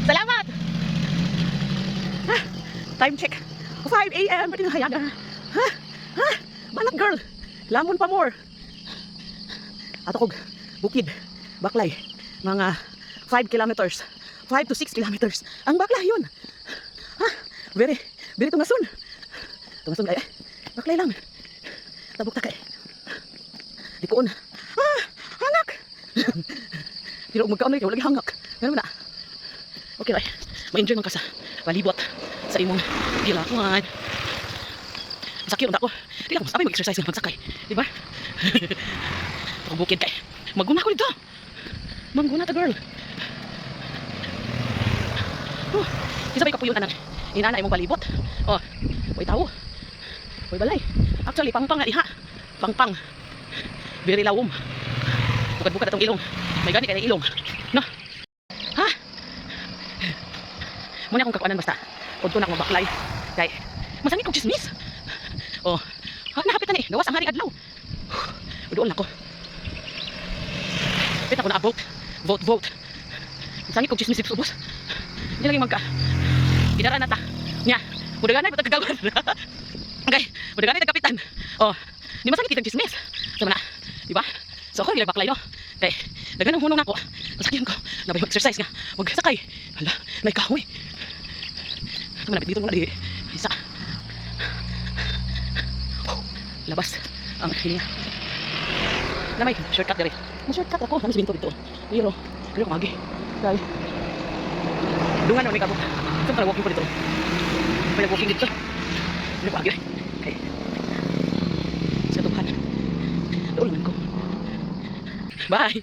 Salamat! Time check. 5 a.m. Pwede na hayaga. Banak girl. Lamon pa more. Ato kog bukid. Baklay. Mga 5 kilometers. 5 to 6 kilometers. Ang baklay yun. Very tungason. Tungason kaya. Baklay lang. Tabok ta kay. Di koon. Hangak. Pero magkaon na ikaw. Lagi hangak. Ganun na. Okay, right. Ma-enjoy man ka sa palibot sa imong gilakan. Masakit unta ko. Di lang sabay mag-exercise ng pagsakay, di ba? Pagbukid kay. Magguna ko dito. Mangguna ta girl. Isa bay kapuyon anang inana imong palibot. Way tawo. Way balay. Actually pangpang nga diha. Pangpang. Very lawom. Bukad-bukad atong ilong. May gani kay ilong. No. Muna akong kakuanan basta. Udto na akong baklay. Kay masangit kong chismis. Nahapit na ni. Gawas ang haring adlaw. Udoon na ko. Pit ako na vote. Masangit kong chismis dito subos. Hindi lagi magka. Gidara na ta. Nya. Mudaganay patag kagawan. Okay. Mudaganay tag kapitan. Di masangit kitang chismis. Sama na. Di ba? So ako gilag baklay no. Kay dagan ang hunong nako. Masakyan ko. Nabay mag-exercise nga. Wag sakay. Hala, may kahoy. Sama na dito muna di. Isa. Labas ang hininga. Na may shortcut diri. May shortcut ako. Namis binto dito. Pero kumagi. Kay dungan na may kabuk. Saan ka walking po dito? May walking dito. Pero kumagi. Okay. Sa tuhan. Doon naman ko. Bye.